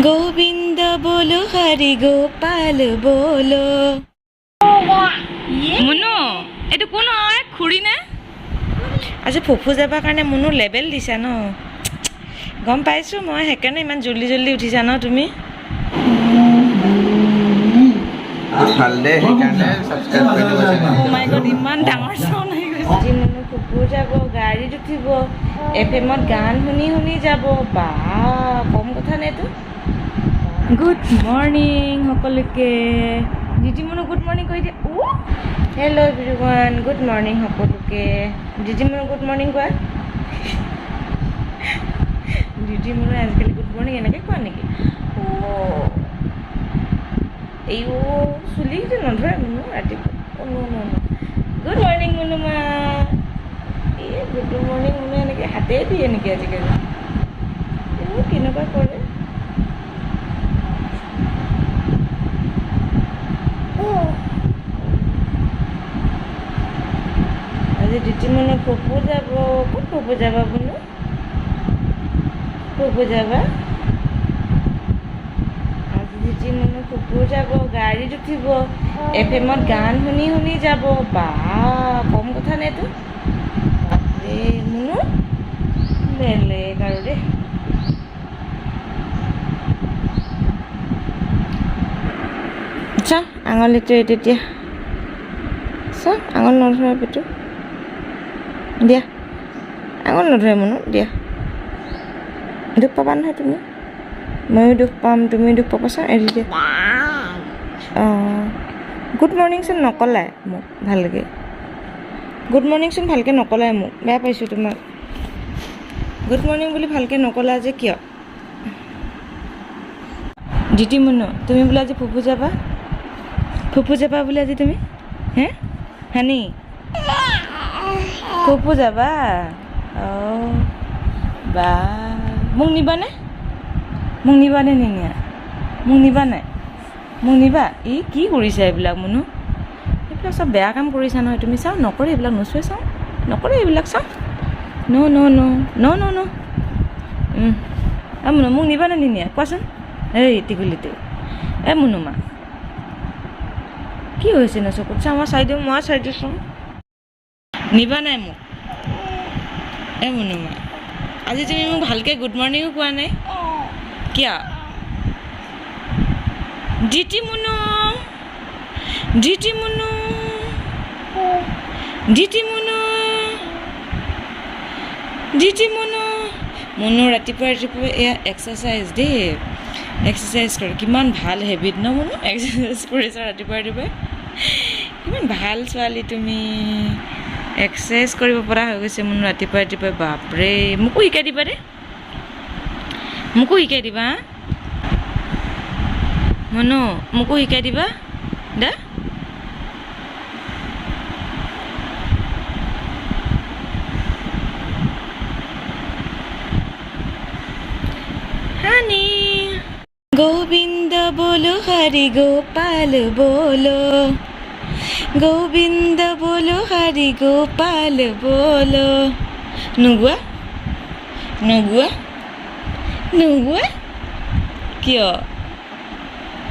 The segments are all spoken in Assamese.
গোবিন্দ বলো হৰি গোপাল বলো মুনু এইটো কোন হয় খুৰী নে আজি ফুফু যাবৰ কাৰণে মুনু লেবেল দিছা ন গম পাইছোঁ মই সেইকাৰণে ইমান জল্দি জল্দি উঠিছা ন তুমি ভালদে সেইকাৰণে সাবস্ক্ৰাইব কৰি দিব ও মাই গড ইমান ডাঙৰ চাউণ্ড আহি গৈছে আজি মুনু ফুফু যাব গাড়ীত উঠিব এফএমত গান শুনি শুনি যাব বা কম কথা নেতো গুড মৰ্ণিং সকলোকে দিদি মুনু গুড মৰ্ণিং কৈ দিয়া ও হেল্ল' এভৰিৱান গুড মৰ্ণিং সকলোকে দিদি মুনু গুড মৰ্ণিং কোৱা দিদি মুনু আজিকালি গুড মৰ্ণিং এনেকৈ কোৱা নেকি এই চুলিটো নধৰে মুনু ৰাতিপুৱা গুড মৰ্ণিং মুনু মা এই গুড মৰ্ণিং মুনু এনেকৈ হাতেই দিয়ে নেকি আজিকালি কেনেকুৱা কৰে আজি দিদি মুনু ফুফু যাব ক'ত ফুফু যাবা মুনু ফুফু যাবা আজি দিদি মুনু ফুফু যাব গাড়ীত উঠিব এফএমত গান শুনি শুনি যাব বা কম কথা নেতো এই মুনু বেলেগ আৰু দেই আচ্ছা আঙুলিটো তেতিয়া চব আঙুল নধৰা পেটু দিয়া আঙুল নধৰে মুনু দিয়া দুখ পাবা নহয় তুমি ময়ো দুখ পাম তুমি দুখ পাবাচোন এৰি দিয়া অঁ গুড মৰ্ণিংচোন নকলাই মোক ভালকৈ গুড মৰ্ণিংচোন ভালকৈ নকলাই মোক বেয়া পাইছোঁ তোমাক গুড মৰ্ণিং বুলি ভালকৈ নকলা যে কিয় দিদি মুনু তুমি বোলে আজি ফুফু যাবা বোলে আজি তুমি হে হানি ফুফু যাবা অঁ বা মোক নিবানে নিনিয়া মোক নিবা নাই মোক নিবা ই কি কৰিছা এইবিলাক মুনু এইবিলাক চব বেয়া কাম কৰিছা নহয় তুমি চাওঁ নকৰে এইবিলাক নোচোৱে চাওঁ নকৰে এইবিলাক চাওঁ ন মুনু মোক নিবা নে নিনিয়া কোৱাচোন এই টিকুলিটো মুনু মা কি হৈছে ন চকুত চাওঁ মই চাই দিওঁ নিবা নাই মোক মুনু মা আজি তুমি মোক ভালকৈ গুড মৰ্ণিঙো কোৱা নাই কিয় দিদি মুনু মুনু ৰাতিপুৱা এয়া এক্সাৰচাইজ দেই এক্সাৰচাইজ কৰে কিমান ভাল হেবিট ন মুনু এক্সাৰচাইজ কৰিছা ৰাতিপুৱাই কিমান ভাল ছোৱালী তুমি এক্সাৰচাইজ কৰিব পৰা হৈ গৈছে মুনু ৰাতিপুৱাই বাপৰে মোকো শিকাই দিবা দে মুনু মোকো শিকাই দিবা দে হানি গোবিন্দ বলো হরি গোপাল বলো গোবিন্দ বলো হরি গোপাল বলো নুগুৱা কিয়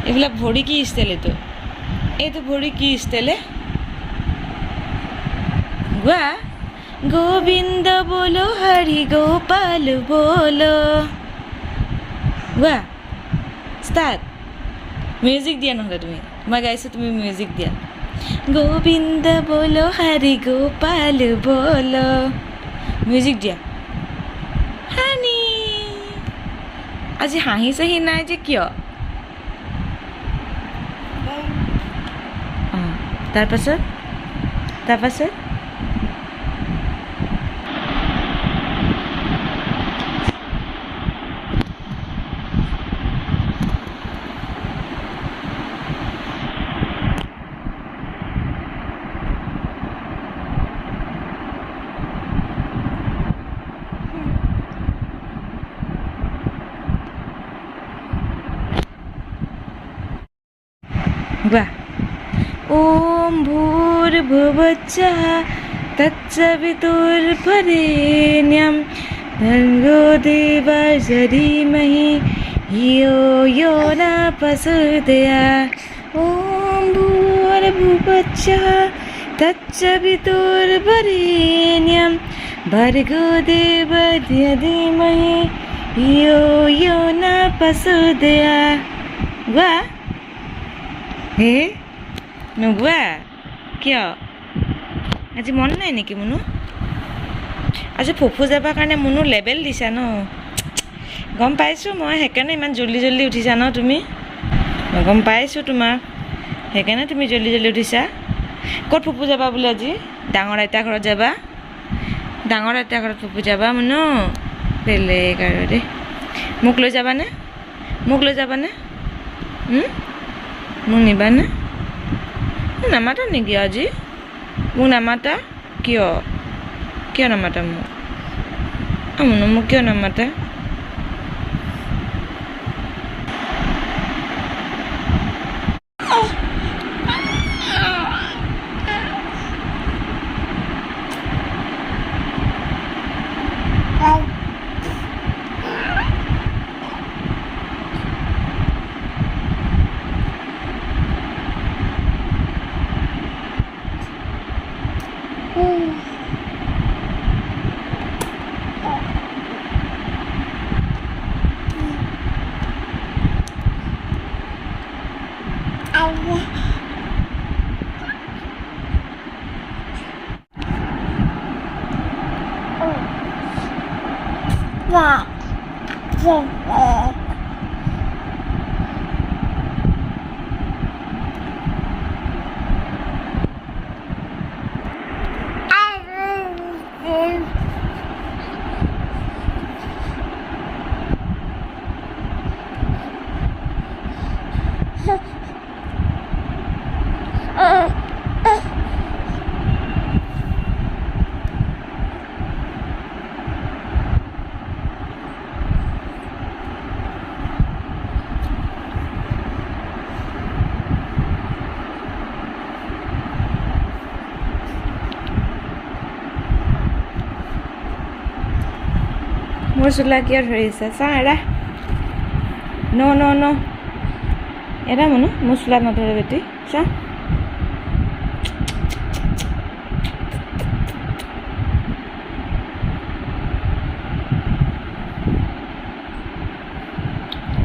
এইবিলাক ভৰি কি ষ্টাইল এইটো ভৰি কি ষ্টাইলে গোৱা গোবিন্দ বলো হৰি গোপাল বলো গোৱা ষ্টাৰ্ট মিউজিক দিয়া নহ'লে তুমি মই গাইছোঁ তুমি মিউজিক দিয়া গোবিন্দ বলো হৰি গোপাল বলো মিউজিক দিয়া হানি আজি হাঁহি চাহি নাই যে কিয় তাৰপাছত वाह ओम भूर्भुवस्सुः तत्सवितुर्वरेण्यं भर्गो देवस्य धीमहि धियो यो न प्रचोदयात् ॐ भूर्भुवस्सुः तत्सवितुर्वरेण्यं भर्गो देवस्य धीमहि धियो यो न प्रचोदयात् গোৱা হে নোগোৱা কিয় আজি মন নাই নেকি মুনু আজি ফুফু যাবৰ কাৰণে মুনু লেবেল দিছা ন গম পাইছোঁ মই সেইকাৰণে ইমান জল্দি জল্দি উঠিছা ন তুমি মই গম পাইছোঁ তোমাক সেইকাৰণে তুমি জল্দি জল্দি উঠিছা ক'ত ফুফু যাবা বোলে আজি ডাঙৰ আইতা ঘৰত যাবা ডাঙৰ আইতা ঘৰত ফুফু যাবা মুনু বেলেগ আৰু দেই মোক লৈ যাবানে মোক নিবানে মোক নামাতা নেকি আজি মোক নামাতা কিয় নামাতা মোক মুনু মোক কিয় নামাতা মোৰ চোলা কিয় ধৰিছে চা এৰা ন এৰা মুনু মোৰ চোলা নধৰে বেটি চা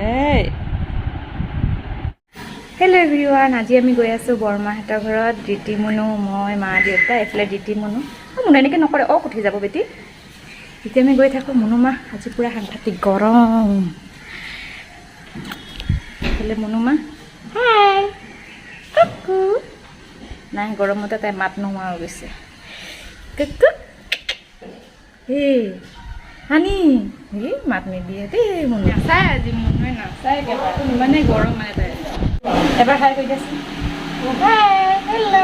এই হেল্ল' এভৰিৱান আজি আমি গৈ আছোঁ বৰমাহঁতৰ ঘৰত দিতি মুনু মই মা দেউতা এইফালে দিতি মুনু মুনু এনেকৈ নকৰে উঠি যাব বেটি এতিয়া আমি গৈ থাকোঁ মুনুমা আজি পূৰা সাংঘাতিক গৰম এইফালে মুনুমা হাই কুকু নাই গৰমতে তাই মাত নোহোৱা হৈ গৈছে কুকু হানি মাত নিদিয়ে দেই মুনু নাচাই আজি মুনুৱে নাচাই একেবাৰে ইমানেই গৰম মানে তাই এবাৰ হাই কৈ দিয়াচোন হেল্ল'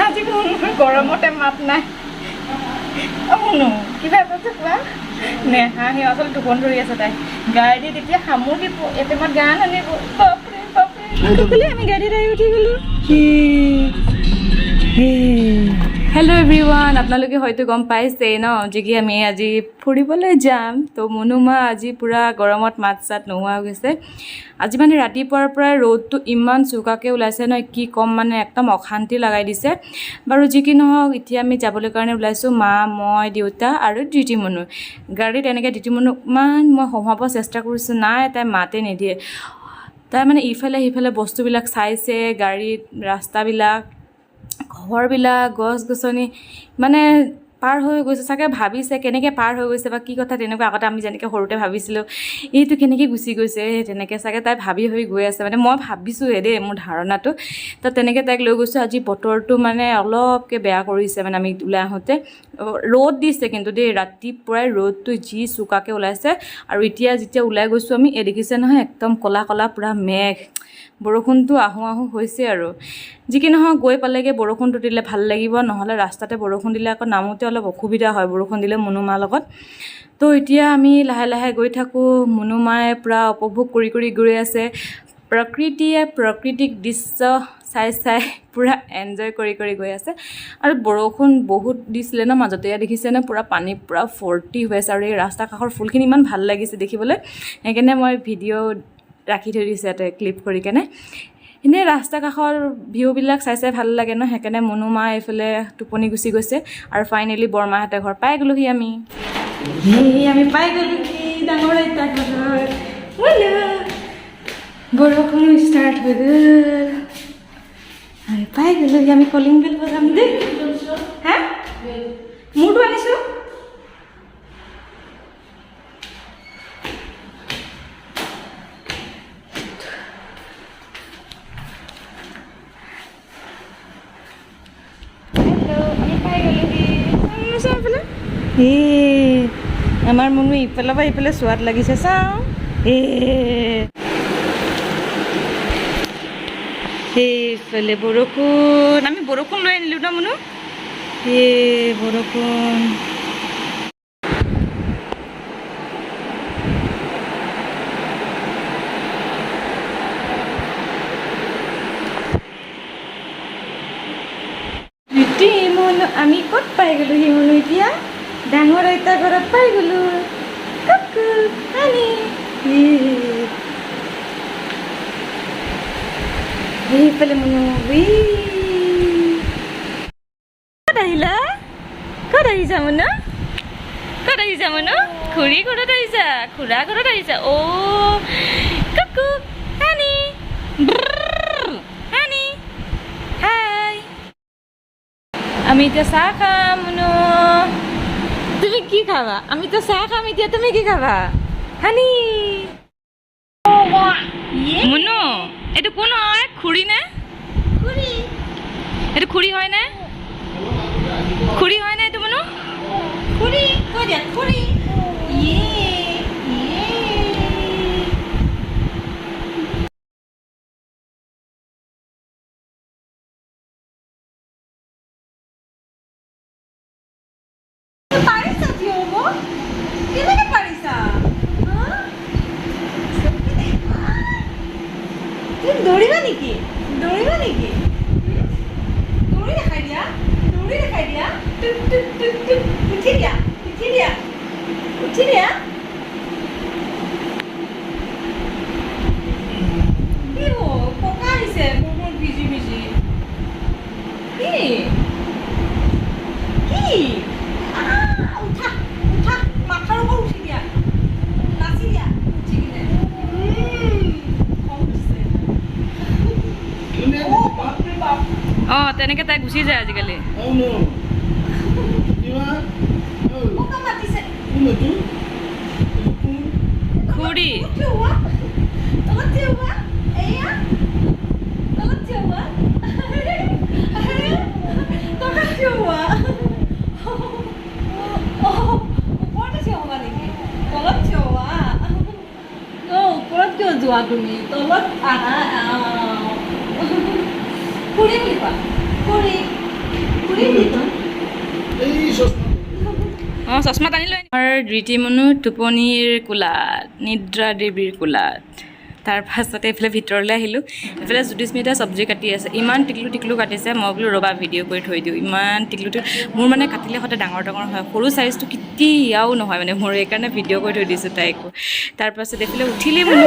আজি মুনুৰ গৰমতে মাত নাই মুনু কিবা এটা কোৱা নে হাঁহি আচলতে টোপনি ধৰি আছে তাই গাড়ী দি তেতিয়া সামুৰ দিব এটেমত গান আনিব বাপৰে বাপৰে আমি গাড়ীত আহি উঠি গ'লোঁ হেল্ল' এভৰিৱান আপোনালোকে হয়তো গম পাইছে ন যে কি আমি আজি ফুৰিবলৈ যাম তো মুনুমা আজি পূৰা গৰমত মাত চাত নোহোৱা হৈ গৈছে আজি মানে ৰাতিপুৱাৰ পৰাই ৰ'দটো ইমান চোকাকৈ ওলাইছে নহয় কি ক'ম মানে একদম অশান্তি লগাই দিছে বাৰু যি কি নহওক এতিয়া আমি যাবলৈ কাৰণে ওলাইছোঁ মা মই দেউতা আৰু দিতি মুনু গাড়ীত এনেকৈ দিতি মুনুক ইমান মই হহুৱাব চেষ্টা কৰিছোঁ নাই তাই মাতে নিদিয়ে তাই মানে ইফালে সিফালে বস্তুবিলাক চাইছে গাড়ীত ৰাস্তাবিলাক ঘৰবিলাক গছ গছনি মানে পাৰ হৈ গৈছে চাগে ভাবিছে কেনেকৈ পাৰ হৈ গৈছে বা কি কথা তেনেকুৱা আগতে আমি যেনেকৈ সৰুতে ভাবিছিলোঁ এইটো কেনেকৈ গুচি গৈছে তেনেকৈ চাগে তাই ভাবি গৈ আছে মানে মই ভাবিছোঁহে দেই মোৰ ধাৰণাটো তো তেনেকৈ তাইক লৈ গৈছোঁ আজি বতৰটো মানে অলপকৈ বেয়া কৰিছে মানে আমি ওলাই আহোঁতে ৰ'দ দিছে কিন্তু দেই ৰাতিপুৱাই ৰ'দটো যি চোকাকৈ ওলাইছে আৰু এতিয়া যেতিয়া ওলাই গৈছোঁ আমি দেখিছে নহয় একদম ক'লা ক'লা পূৰা মেঘ বৰষুণটো আহোঁ হৈছে আৰু যি কি নহওক গৈ পালেগৈ বৰষুণটো দিলে ভাল লাগিব নহ'লে ৰাস্তাতে বৰষুণ দিলে আকৌ নামোতে অলপ অসুবিধা হয় বৰষুণ দিলে মুনুমাৰ লগত তো এতিয়া আমি লাহে লাহে গৈ থাকোঁ মুনুমাই পূৰা উপভোগ কৰি গৈ আছে প্ৰকৃতিয়ে প্ৰাকৃতিক দৃশ্য চাই চাই পূৰা এনজয় কৰি কৰি গৈ আছে আৰু বৰষুণ বহুত দিছিলে ন মাজতে দেখিছে নে পূৰা পানী পূৰা ভৰ্তি হৈ আছে আৰু এই ৰাস্তা কাষৰ ফুলখিনি ইমান ভাল লাগিছে দেখিবলৈ সেইকাৰণে মই ভিডিঅ' ৰাখি থৈ দিছোঁ ইয়াতে ক্লিপ কৰি কেনে এনেই ৰাস্তা কাষৰ ভিউবিলাক চাই চাই ভাল লাগে ন সেইকাৰণে মনুমা এইফালে টোপনি গুচি গৈছে আৰু ফাইনেলি বৰমাহঁতে ঘৰ পাই গ'লোহি আমি পাই গ'লোহি ডাঙৰ আইতা ঘৰ বৰষুণ ষ্টাৰ্ট হৈ গ'ল আমি পাই গ'লোহি আমি কলিং বেল বজাম দেই হা মোৰটো আনিছোঁ আমাৰ মনো ইফালৰ পৰা ইফালে চোৱাত লাগিছে চাওঁ সেইফালে বৰষুণ আমি বৰষুণ লৈ আনিলোঁ ন মনো বৰষুণ মনো আমি ক'ত পাই গ'লোঁ সি মনো এতিয়া ডাঙৰ আইতা ঘৰত পাই গ'লোঁ সেইফালে মনো ক'ত আহিলা ক'ত আহিছা মনো ক'ত আহিছা মনো খুৰী ঘৰত আহিছা খুৰা ঘৰত আহিছা কুকু হানি হানি হাই আমি এতিয়া চাহ খাম মনো তুমি কি খাবা আমি তো চাহ খাম এতিয়া তুমি কি খাবা হানি মুনু এইটো কোন হয় খুৰী নে এইটো খুৰী হয় নে এইটো মুনু খুৰী কৈ দিয়া খুৰী দৌৰিবা নেকি দৌৰি দেখাই দিয়া উঠি দিয়া কি পকা আহিছে মোৰ ভিজি কি উঠা মাথাৰ ওপৰত উঠি দিয়া নাচি দিয়া উঠি কিনে তেনেকৈ তাই গুচি যায় আজিকালি খুৰী ওপৰত কিয় যোৱা তুমি তলত আহা খুৰী বুলি কোৱা খুৰী বুলি কোৱা চশমা টানি লৈ আমাৰ ধৃতি মনো টোপনিৰ কোলাত নিদ্ৰা দেৱীৰ কোলাত তাৰপাছতে এইফালে ভিতৰলৈ আহিলোঁ এইফালে জ্যোতিস্মিতা চব্জি কাটি আছে ইমান টিকলু কাটিছে মই বোলো ৰ'বা ভিডিঅ' কৰি থৈ দিওঁ ইমান টিকলু মোৰ মানে কাটিলে সদায় ডাঙৰ হয় সৰু চাইজটো কেতিয়াও নহয় মানে মোৰ সেইকাৰণে ভিডিঅ' কৰি থৈ দিছোঁ তাইকো তাৰপাছত এইফালে উঠিলে মানে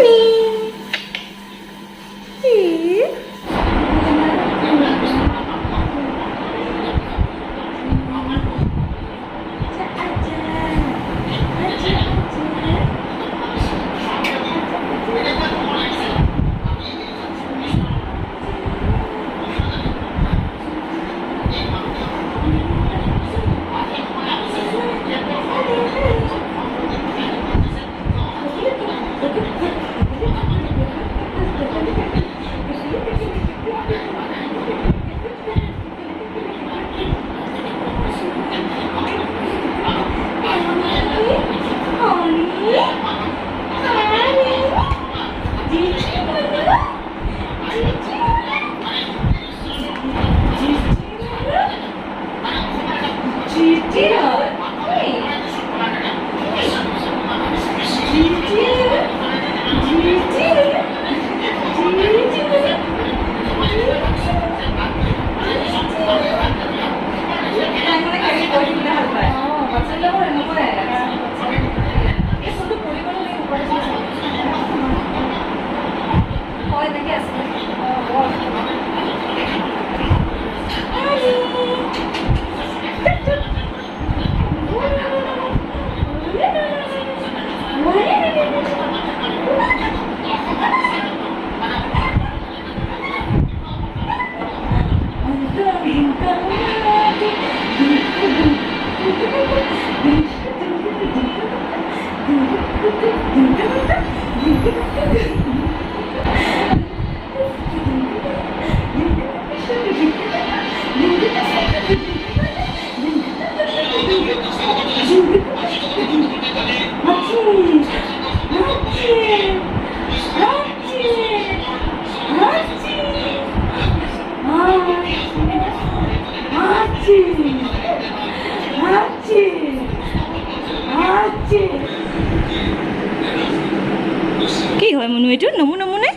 কি হয় মনু এইটো নমু নমুনে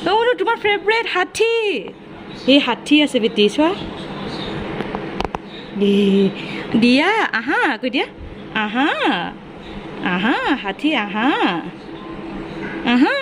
নমুনো তোমাৰ ফেভৰেট হাতী এই হাতী আছে বেটি চোৱা দিয়া আহা কৈ দিয়া আহা আহা হাতী আহা আহা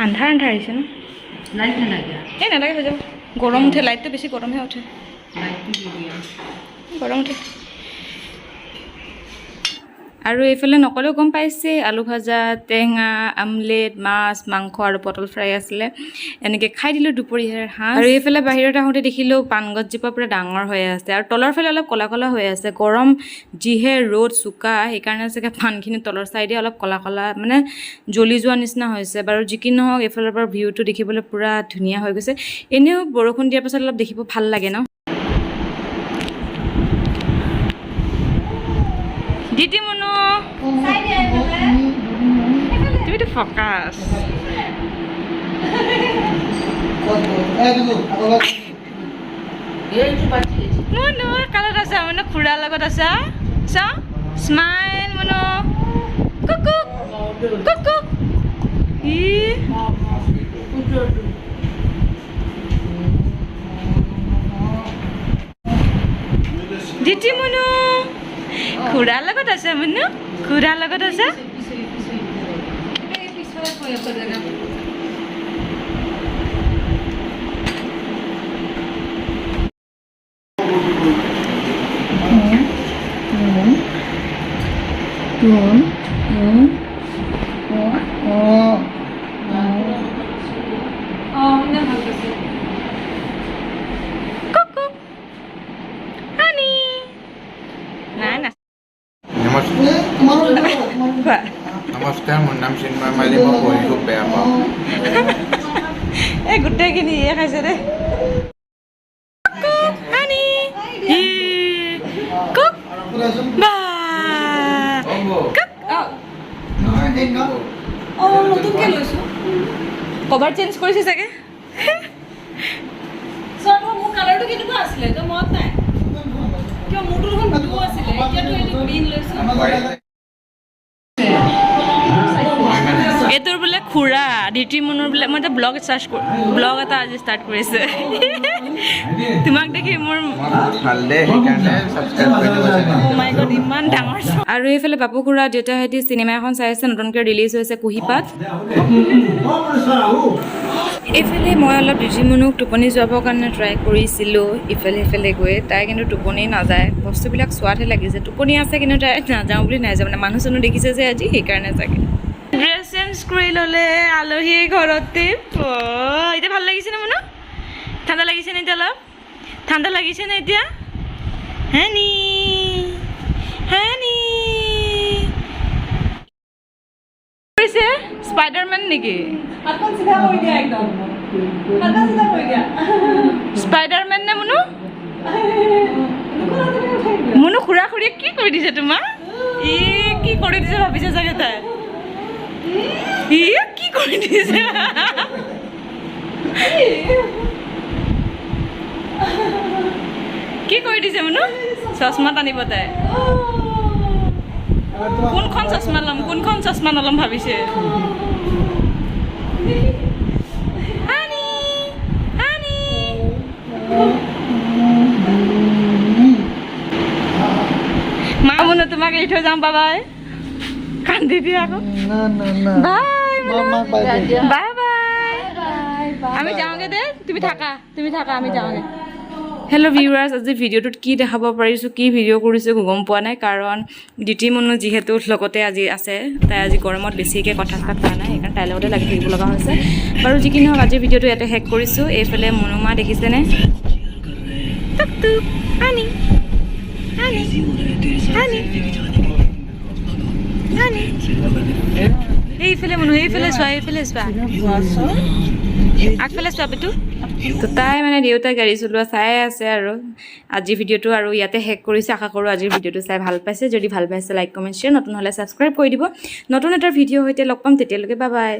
আন্ধাৰ আন্ধাৰ আহিছে ন লাইট নালাগে এই নালাগে হৈ যাব গৰম উঠে লাইটটো বেছি গৰমহে উঠে গৰম উঠে আৰু এইফালে নকলেও গম পাইছে আলু ভাজা টেঙা আমলেট মাছ মাংস আৰু পটল ফ্ৰাই আছিলে এনেকৈ খাই দিলোঁ দুপৰীয়াৰ সাঁজ আৰু এইফালে বাহিৰত আহোঁতে দেখিলোঁ পাণ গছজোপা পূৰা ডাঙৰ হৈ আছে আৰু তলৰ ফালে অলপ ক'লা ক'লা হৈ আছে গৰম যিহে ৰ'দ চোকা সেইকাৰণে চাগে পাণখিনি তলৰ চাইডে অলপ ক'লা ক'লা মানে জ্বলি যোৱা নিচিনা হৈছে বাৰু যি কি নহওক এইফালৰ পৰা ভিউটো দেখিবলৈ পূৰা ধুনীয়া হৈ গৈছে এনেও বৰষুণ দিয়াৰ পাছত অলপ দেখিব ভাল লাগে ন দিদি মনো তুমিতো ফকাছ মনো কালত আছা মানে খুৰাৰ লগত আছা চা স্মাইল মনো কুকু কুকু ই দিদি মনো খুৰাৰ লগত আছে মনো খুৰাৰ লগত আছে নমস্কাৰ মোৰ নাম চিন্ময় মালি মই পঢ়ি খুব বেয়া পাওঁ এই গোটেইখিনি ইয়ে খাইছে দেই কভাৰ চেঞ্জ কৰিছে চাগে মোৰ কালাৰটো কেনেকুৱা আছিলে তো মনত নাই কিয় মোৰটো দেখোন ব্লু আছিলে এতিয়াতো এইটো গ্ৰীণ লৈছো এইটোৰ বোলে খুৰা ডিটি মনৰ বোলে মই এটা ব্লগ এটা আজি ষ্টাৰ্ট কৰিছে তোমাক দেখি মোৰ ভাল দে সেইকাৰণে ছাবস্ক্ৰাইব কৰি দিব মাই গড ইমান ডাঙৰ আৰু এইফালে বাপু খুৰা দেউতাহঁতি চিনেমা এখন চাই আছে নতুনকৈ ৰিলিজ হৈছে কুহিপাত এইফালে মই অলপ ডিজিমনুক টোপনি যোৱাবৰ কাৰণে ট্ৰাই কৰিছিলোঁ ইফালে সিফালে গৈ তাই কিন্তু টোপনি নাযায় বস্তুবিলাক চোৱাতহে লাগিছে টোপনি আছে কিন্তু তাই নাযাওঁ বুলি নাযাওঁ মানে মানুহ চানুহ দেখিছে যে আজি সেইকাৰণে চাগে ড্ৰেছ চেঞ্জ কৰি ল'লে আলহী ঘৰতে এতিয়া ভাল লাগিছে নে মনো ঠাণ্ডা লাগিছে নে এতিয়া অলপ ঠাণ্ডা লাগিছে নে এতিয়া হানি হানি কৰিছে স্পাইডাৰমেন নেকি স্পাইডাৰমেন নে মনো মনো খুৰা খুৰীয়ে কি কৰি দিছে তোমাক ই কি কৰি দিছে ভাবিছে চাগে তাই ই কি কৰি দিছে কি কৰি দিছে মনো চশমা টানিব তাই কোনখন চশমা নলম ভাবিছে মা মনে তোমাক এৰি থৈ যাম বাবাই কান্দি দিয়া আকৌ বাই বাই বাই আমি যাওঁগে দে তুমি থাকা আমি যাওঁগে হেল্ল' ভিউৱাৰ্ছ আজি ভিডিঅ'টোত কি দেখাব পাৰিছোঁ কি ভিডিঅ' কৰিছোঁ গম পোৱা নাই কাৰণ ডিটি মনো যিহেতু লগতে আজি আছে তাই আজি গৰমত বেছিকৈ কথা কোৱা নাই সেইকাৰণে তাইৰ লগতে লাগি থাকিব লগা হৈছে বাৰু যি কি নহওক আজিৰ ভিডিঅ'টো ইয়াতে শেষ কৰিছোঁ এইফালে মনোমা দেখিছেনে এইফালে মনো এইফালে চোৱা আগফালে চোৱা বেটু তো তাই মানে দেউতাই গাড়ী চলোৱা চাই আছে আৰু আজিৰ ভিডিঅ'টো আৰু ইয়াতে শেষ কৰিছে আশা কৰোঁ আজিৰ ভিডিঅ'টো চাই ভাল পাইছে যদি ভাল পাইছে লাইক কমেণ্ট শ্বেয়াৰ নতুন হ'লে ছাবস্ক্ৰাইব কৰি দিব নতুন এটা ভিডিঅ' সৈতে লগ পাম তেতিয়ালৈকে বাই বাই